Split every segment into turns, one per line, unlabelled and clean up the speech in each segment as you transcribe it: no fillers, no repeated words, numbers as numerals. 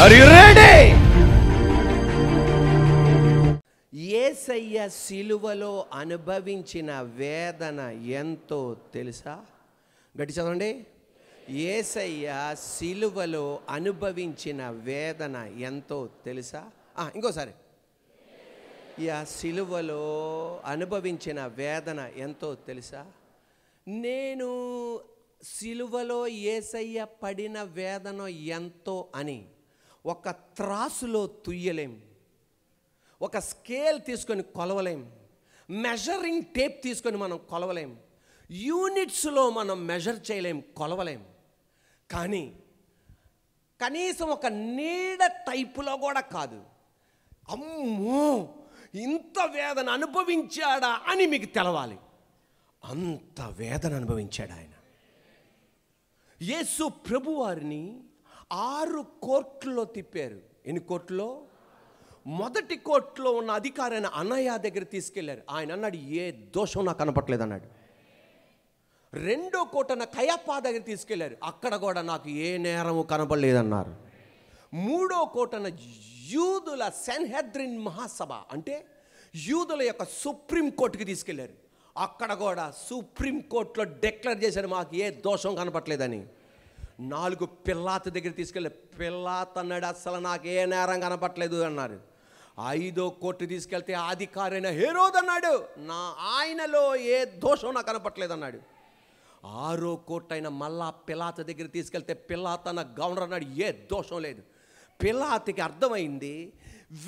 Are you ready? యేసయ్య సిలువలో అనుభవించిన వేదన ఎంతో తెలుసా? గట్టి చదవండి. యేసయ్య సిలువలో అనుభవించిన వేదన ఎంతో తెలుసా? ఇంకోసారి. సిలువలో అనుభవించిన వేదన ఎంతో తెలుసా? నేను సిలువలో యేసయ్య పడిన వేదన ఎంతో అని ఒక త్రాసులో తుయ్యలేం, ఒక స్కేల్ తీసుకొని కొలవలేం, మెజరింగ్ టేప్ తీసుకొని మనం కొలవలేం, యూనిట్స్లో మనం మెజర్ చేయలేం, కొలవలేం. కానీ కనీసం ఒక నీడ టైపులో కూడా కాదు, అమ్మో ఇంత వేదన అనుభవించాడా అని మీకు తెలవాలి. అంత వేదన అనుభవించాడు ఆయన. యేసు ప్రభువారిని 6 కోర్టుల్లో తిప్పారు. ఎన్ని కోర్టులో? మొదటి కోర్టులో ఉన్న అధికారి అయిన అన్నయ్య దగ్గర తీసుకెళ్లారు. ఆయన అన్నాడు, ఏ దోషం నాకు కనపట్లేదు అన్నాడు. రెండో కోర్టున కయపా దగ్గర తీసుకెళ్లారు. అక్కడ కూడా నాకు ఏ నేరము కనపడలేదన్నారు. మూడో కోర్టున యూదుల సెన్హెద్రిన్ మహాసభ అంటే యూదుల యొక్క సుప్రీం కోర్టుకి తీసుకెళ్లారు. అక్కడ కూడా సుప్రీం కోర్టులో డిక్లేర్ చేశారు, మాకు ఏ దోషం కనపట్లేదని. 4 పిల్లాతు దగ్గర తీసుకెళ్ళారు. పిల్లాత్ అన్నాడు, అసలు నాకు ఏ నేరం కనపట్లేదు అన్నారు. 5వ కోర్టు తీసుకెళ్తే అధికారి అయిన హేరోదు అన్నాడు, ఆయనలో ఏ దోషం నాకు కనపట్లేదు అన్నాడు. 6వ కోర్టు అయిన మళ్ళా పిలాతు దగ్గర తీసుకెళ్తే పిలాత్ అన్న గవర్నర్ అన్నాడు, ఏ దోషం లేదు. పిలాతుకి అర్థమైంది,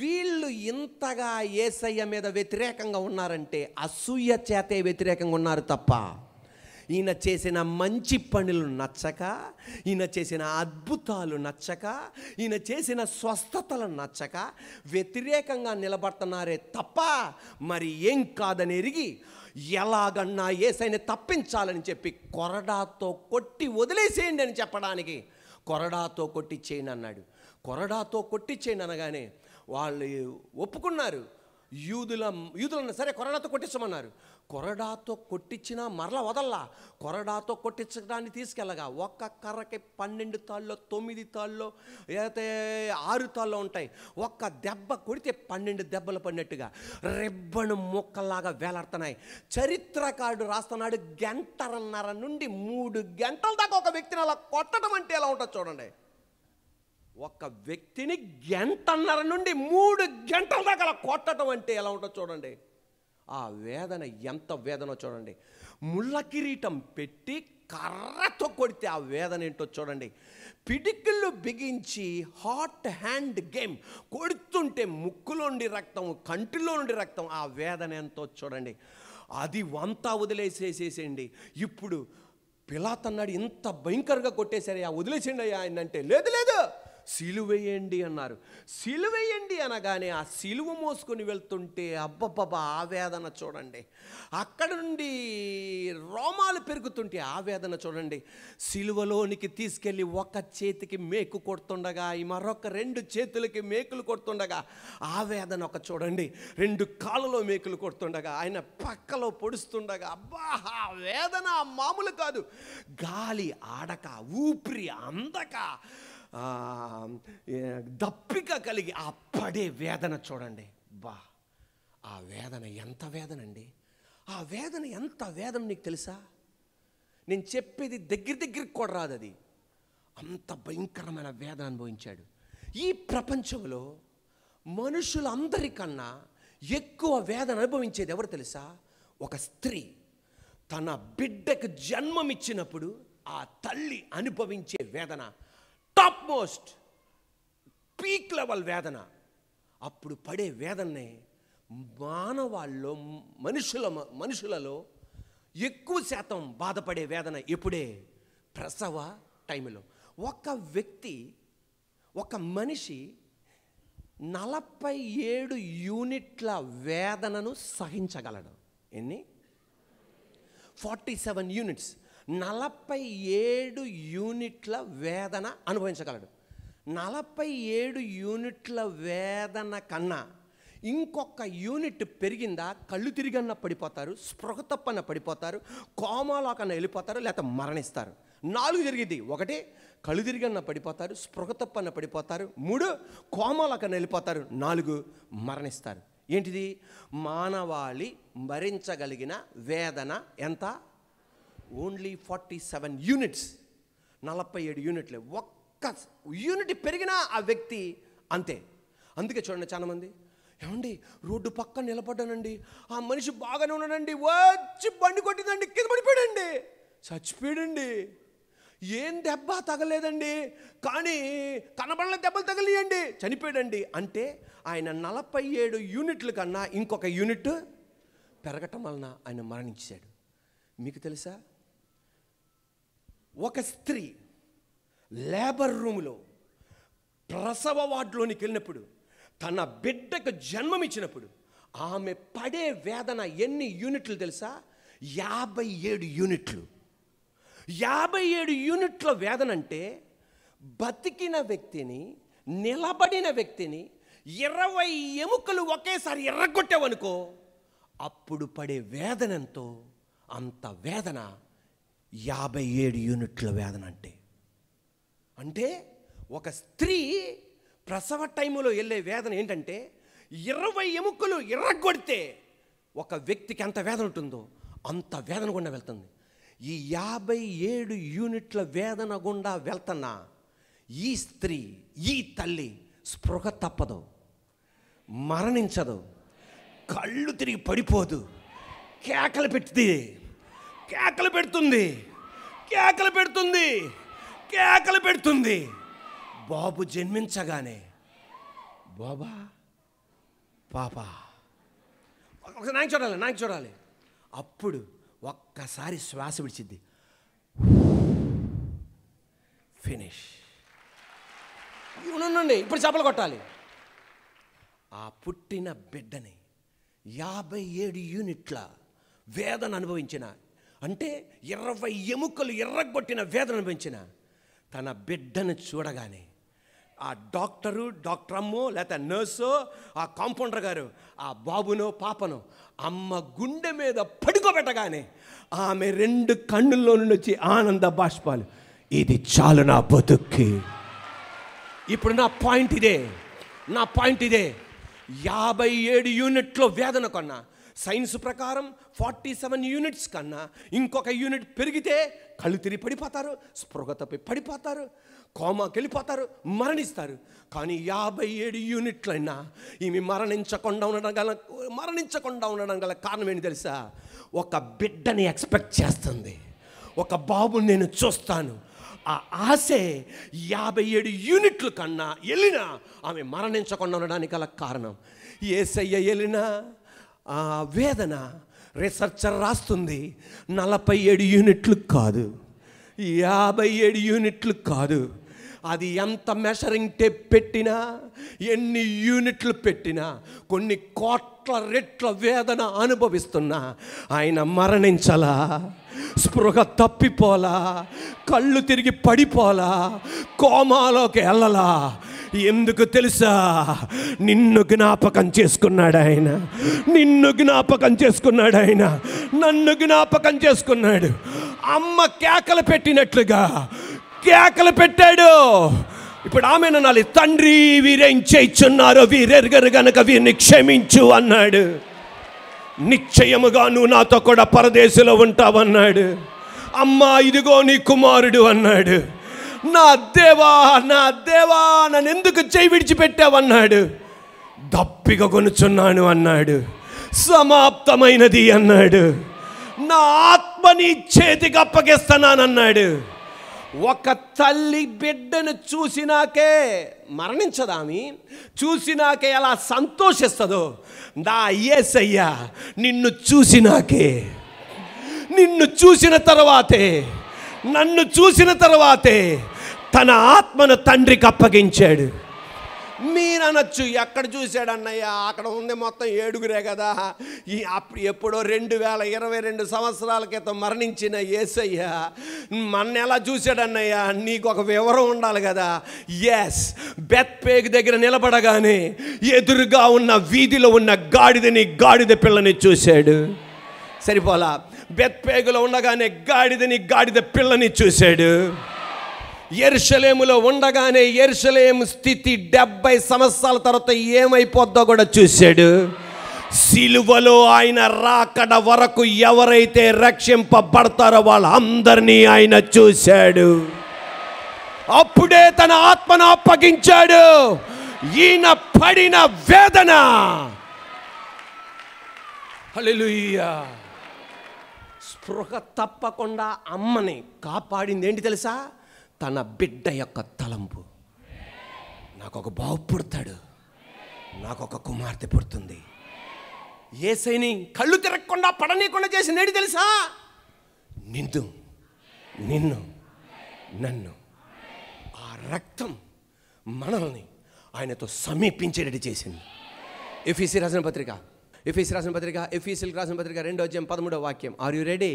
వీళ్ళు ఇంతగా యేసయ్య మీద వ్యతిరేకంగా ఉన్నారంటే అసూయ చేతే వ్యతిరేకంగా ఉన్నారు తప్ప, ఈయన చేసిన మంచి పనులు నచ్చక, ఈయన చేసిన అద్భుతాలు నచ్చక, ఈయన చేసిన స్వస్థతలు నచ్చక వ్యతిరేకంగా నిలబడుతున్నారే తప్ప మరి ఏం కాదని ఎరిగి ఎలాగన్నా యేసయ్యని తప్పించాలని చెప్పి కొరడాతో కొట్టి వదిలేసేయండి అని చెప్పడానికి కొరడాతో కొట్టిచ్చేయండి అన్నాడు. కొరడాతో కొట్టిచ్చేయండి అనగానే వాళ్ళు ఒప్పుకున్నారు. యూదులను సరే కొరడాతో కొట్టించమన్నారు. కొరడాతో కొట్టించినా మరలా వదల్లా. కొరడాతో కొట్టించడానికి తీసుకెళ్ళగా ఒక్క కర్రకి 12 తాళ్ళలో 9 తాళ్ళలో అయితే 6 తాళ్ళలో ఉంటాయి. ఒక్క దెబ్బ కొడితే 12 దెబ్బలు పడినట్టుగా రెబ్బను ముక్కల్లాగా వేలాడుతున్నాయి. చరిత్రకారుడు రాస్తున్నాడు, 1.5 నుండి 3 గంటల దాకా ఒక వ్యక్తిని అలా కొట్టడం అంటే ఎలా ఉంటుందో చూడండి. ఒక వ్యక్తిని 1.5 నుండి 3 గంటల దాకా అలా కొట్టడం అంటే ఎలా ఉంటుందో చూడండి. ఆ వేదన ఎంత వేదనో చూడండి. ముళ్ళ కిరీటం పెట్టి కర్రతో కొడితే ఆ వేదన ఏంటో చూడండి. పిడికిళ్ళు బిగించి హాట్ హ్యాండ్ గేమ్ కొడుతుంటే ముక్కులోండి రక్తం, కంటిలో నుండి రక్తం, ఆ వేదన ఎంతో చూడండి. అది వంతా వదిలేసేసేసేయండి. ఇప్పుడు పిలాతు అన్నాడు, ఇంత భయంకరంగా కొట్టేశారయ్యా, వదిలేసేయండి అయ్యా ఆయన అంటే, లేదు లేదు సిలువేయండి అన్నారు. సిలువేయండి అనగానే ఆ సిలువ మోసుకొని వెళ్తుంటే అబ్బబ్బబ్బా ఆ వేదన చూడండి. అక్కడ నుండి రోమాలు పెరుగుతుంటే ఆ వేదన చూడండి. సిలువలోనికి తీసుకెళ్ళి ఒక చేతికి మేకు కొడుతుండగా మరొక 2 చేతులకి మేకులు కొడుతుండగా ఆ వేదన ఒక చూడండి. 2 కాళ్ళలో మేకులు కొడుతుండగా ఆయన పక్కలో పొడుస్తుండగా అబ్బా ఆ వేదన మామూలు కాదు. గాలి ఆడక, ఊపిరి అందక, దప్పిక కలిగి ఆ పడే వేదన చూడండి. బా ఆ వేదన ఎంత వేదన అండి. ఆ వేదన ఎంత వేదన నీకు తెలుసా? నేను చెప్పేది దగ్గరికి కూడా రాదు. అది అంత భయంకరమైన వేదన అనుభవించాడు. ఈ ప్రపంచంలో మనుషులందరికన్నా ఎక్కువ వేదన అనుభవించేది ఎవరు తెలుసా? ఒక స్త్రీ తన బిడ్డకు జన్మమిచ్చినప్పుడు ఆ తల్లి అనుభవించే వేదన టాప్ మోస్ట్ పీక్ లెవెల్ వేదన. అప్పుడు పడే వేదనే మానవాళ్ళలో మనుషులలో ఎక్కువ శాతం బాధపడే వేదన ఎప్పుడే? ప్రసవ టైంలో. ఒక మనిషి 47 యూనిట్ల వేదనను సహించగలడు. ఎన్ని? 47 యూనిట్స్. 47 యూనిట్ల వేదన అనుభవించగలడు. 47 యూనిట్ల వేదన కన్నా ఇంకొక యూనిట్ పెరిగిందా కళ్ళు తిరిగన్న పడిపోతారు, స్పృహ తప్పన్న పడిపోతారు, కోమాలో కన్నా వెళ్ళిపోతారు, లేకపోతే మరణిస్తారు. 4 జరిగింది. 1 కళ్ళు తిరిగన్న పడిపోతారు, స్పృహ తప్పన్న పడిపోతారు. 3 కోమాలకన్నా వెళ్ళిపోతారు. 4 మరణిస్తారు. ఏంటిది? మానవాళి భరించగలిగిన వేదన ఎంత? ఓన్లీ 47 యూనిట్స్, 47 యూనిట్లు. ఒక్క యూనిట్ పెరిగినా ఆ వ్యక్తి అంతే. అందుకే చూడండి, చాలామంది ఏమండి రోడ్డు పక్కన నిలబడ్డానండి, ఆ మనిషి బాగానే ఉన్నాడండి, వచ్చి బండి కొట్టిందండి, కింద పడిపోయాడండి, చచ్చిపోయాడండి. ఏం దెబ్బ తగలేదండి, కానీ కనబడల దెబ్బలు తగిలియండి, చనిపోయాడండి. అంటే ఆయన 47 యూనిట్ల కన్నా ఇంకొక యూనిట్ పెరగటం వలన ఆయన మరణించాడు. మీకు తెలుసా, ఒక స్త్రీ లేబర్ రూములో ప్రసవ వార్డులోనికి వెళ్ళినప్పుడు, తన బిడ్డకు జన్మమిచ్చినప్పుడు ఆమె పడే వేదన ఎన్ని యూనిట్లు తెలుసా? 57 యూనిట్లు. 57 యూనిట్ల వేదన అంటే బతికిన వ్యక్తిని, నిలబడిన వ్యక్తిని 20 ఎముకలు ఒకేసారి ఎర్రగొట్టావనుకో, అప్పుడు పడే వేదన ఎంతో అంత వేదన 57 యూనిట్ల వేదన. అంటే ఒక స్త్రీ ప్రసవ టైములో వెళ్ళే వేదన ఏంటంటే 20 ఎముకలు ఎర్రగొడితే ఒక వ్యక్తికి ఎంత వేదన ఉంటుందో అంత వేదన గుండా వెళ్తుంది. ఈ 57 యూనిట్ల వేదన గుండా వెళ్తున్న ఈ స్త్రీ, ఈ తల్లి స్పృహ తప్పదు, మరణించదు, కళ్ళు తిరిగి పడిపోదు, కేకలు పెడుతుంది, కేకలు పెడుతుంది, కేకలు పెడుతుంది, కేకలు పెడుతుంది. బాబు జన్మించగానే బాబా పాపా ఒకసారి నాకు చూడాలి. అప్పుడు ఒక్కసారి శ్వాస విడిచిద్ది, ఫినిష్. ఉండండి, ఇప్పుడు చప్పలు కొట్టాలి. ఆ పుట్టిన బిడ్డని 57 యూనిట్ల వేదన అనుభవించిన, అంటే 20 ఎముకలు ఎర్రగొట్టిన వేదన అనుభవించిన తన బిడ్డను చూడగానే ఆ డాక్టర్ అమ్మో లేకపోతే నర్సో, ఆ కాంపౌండర్ గారు ఆ బాబునో పాపనో అమ్మ గుండె మీద పడుకోబెట్టగానే ఆమె 2 కన్నుల్లో నుండి వచ్చి ఆనంద బాష్పాలు, ఇది చాలు నా బతుక్కి. ఇప్పుడు నా పాయింట్ ఇదే. 57 యూనిట్లో వేదన కన్నా సైన్స్ ప్రకారం 47 యూనిట్స్ కన్నా ఇంకొక యూనిట్ పెరిగితే కళ్ళు తిరిగి పడిపోతారు, స్పృహ తప్పి పడిపోతారు, కోమాకి వెళ్ళిపోతారు, మరణిస్తారు. కానీ 57 యూనిట్లైనా ఈమె మరణించకుండా ఉండడం గల కారణం ఏంటి తెలుసా? ఒక బిడ్డని ఎక్స్పెక్ట్ చేస్తుంది, ఒక బాబుని నేను చూస్తాను. ఆ ఆశే 57 యూనిట్ల కన్నా వెళ్ళినా ఆమె మరణించకుండా ఉండడానికి గల కారణం. యేసయ్య వెళ్ళిన ఆ వేదన రీసెర్చర్ రాస్తుంది 47 యూనిట్లు కాదు, 57 యూనిట్లు కాదు. అది ఎంత మెషరింగ్ టేప్ పెట్టినా, ఎన్ని యూనిట్లు పెట్టినా, కొన్ని కోట్ల రెట్ల వేదన అనుభవిస్తున్నా ఆయన మరణించలా, స్పృహ తప్పిపోలా, కళ్ళు తిరిగి పడిపోలా, కోమాలోకి వెళ్ళలా. ఎందుకు తెలుసా? నిన్ను జ్ఞాపకం చేసుకున్నాడు ఆయన, నిన్ను జ్ఞాపకం చేసుకున్నాడు ఆయన, నన్ను జ్ఞాపకం చేసుకున్నాడు. అమ్మ కేకలు పెట్టినట్లుగా కేకలు పెట్టాడు. ఇప్పుడు ఆమె అనాలి, తండ్రి వీరేం చేయుచున్నారో వీరెరగరు గనక వీరిని క్షమించు అన్నాడు. నిశ్చయముగా నువ్వు నాతో కూడా పరదేశంలో ఉంటావన్నాడు. అమ్మా ఇదిగో నీ కుమారుడు అన్నాడు. నా దేవా నన్ను ఎందుకు చేయి విడిచిపెట్టావన్నాడు. దప్పిక కొనుచున్నాను అన్నాడు. సమాప్తమైనది అన్నాడు. నా ఆత్మ నీ చేతికి అప్పగిస్తున్నానన్నాడు. ఒక తల్లి బిడ్డను చూసినాకే మరణించదామి, చూసినాకే ఎలా సంతోషిస్తుందో నా యేసయ్య నిన్ను చూసినాకే, నిన్ను చూసిన తర్వాతే, నన్ను చూసిన తర్వాతే తన ఆత్మను తండ్రికి అప్పగించాడు. మీరు అనొచ్చు, ఎక్కడ చూశాడు అన్నయ్య, అక్కడ ఉంది మొత్తం 7గురే కదా. ఎప్పుడో 2022 సంవత్సరాల క్రితం మరణించిన యేసయ్య మన ఎలా చూశాడన్నయ్య, నీకు ఒక వివరం ఉండాలి కదా. ఎస్, బెత్పేగు దగ్గర నిలబడగానే ఎదురుగా ఉన్న వీధిలో ఉన్న గాడిద పిల్లని చూశాడు. సరిపోలా. బెత్పేగులో ఉండగానే గాడిద పిల్లని చూశాడు. యెరూషలేములో ఉండగానే యెరూషలేము స్థితి 70 సంవత్సరాల తర్వాత ఏమైపోద్దో కూడా చూశాడు. సిలువలో ఆయన రాకడ వరకు ఎవరైతే రక్షింపబడతారో వాళ్ళందరినీ ఆయన చూశాడు. అప్పుడే తన ఆత్మను అప్పగించాడు. ఈయన పడిన వేదన, హల్లెలూయా, స్పృహ తప్పకుండా అమ్మని కాపాడింది ఏంటి తెలుసా? తన బిడ్డ యొక్క తలంపు. నాకు ఒక బాబు పుడతాడు, నాకు ఒక కుమార్తె పుడుతుంది. యేసయ్యని కళ్ళు తిరగకుండా పడనీయకుండా చేసింది ఏంటి తెలుసా? నిన్ను నన్ను. ఆ రక్తం మనల్ని ఆయనతో సమీపించేటట్టు చేసింది. ఎఫీసీయులకు రాసిన పత్రిక 2:13 వాక్యం. Are you ready?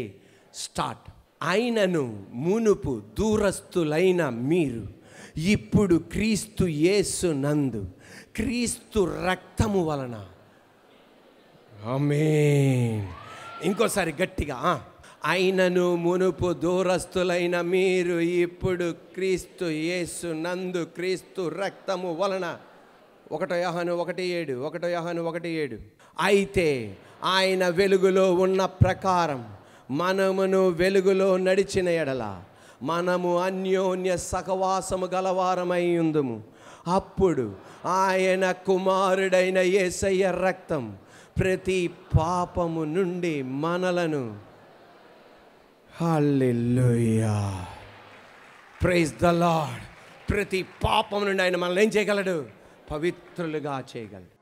స్టార్ట్. ఆయనను మునుపు దూరస్తులైన మీరు ఇప్పుడు క్రీస్తు యేసు నందు క్రీస్తు రక్తము వలన. ఆమేన్. ఇంకోసారి గట్టిగా. ఆయనను మునుపు దూరస్తులైన మీరు ఇప్పుడు క్రీస్తు యేసు నందు క్రీస్తు రక్తము వలన. 1 యోహాను 1:7 అయితే ఆయన వెలుగులో ఉన్న ప్రకారం మనమును వెలుగులో నడిచిన ఎడల మనము అన్యోన్య సహవాసము గలవారమై ఉందుము. అప్పుడు ఆయన కుమారుడైన యేసయ్య రక్తం ప్రతి పాపము నుండి మనలను, హల్లెలూయా, ప్రైజ్ ద లార్డ్, ప్రతి పాపము నుండి ఆయన మనల్ని ఏం చేయగలడు? పవిత్రులుగా చేయగలడు.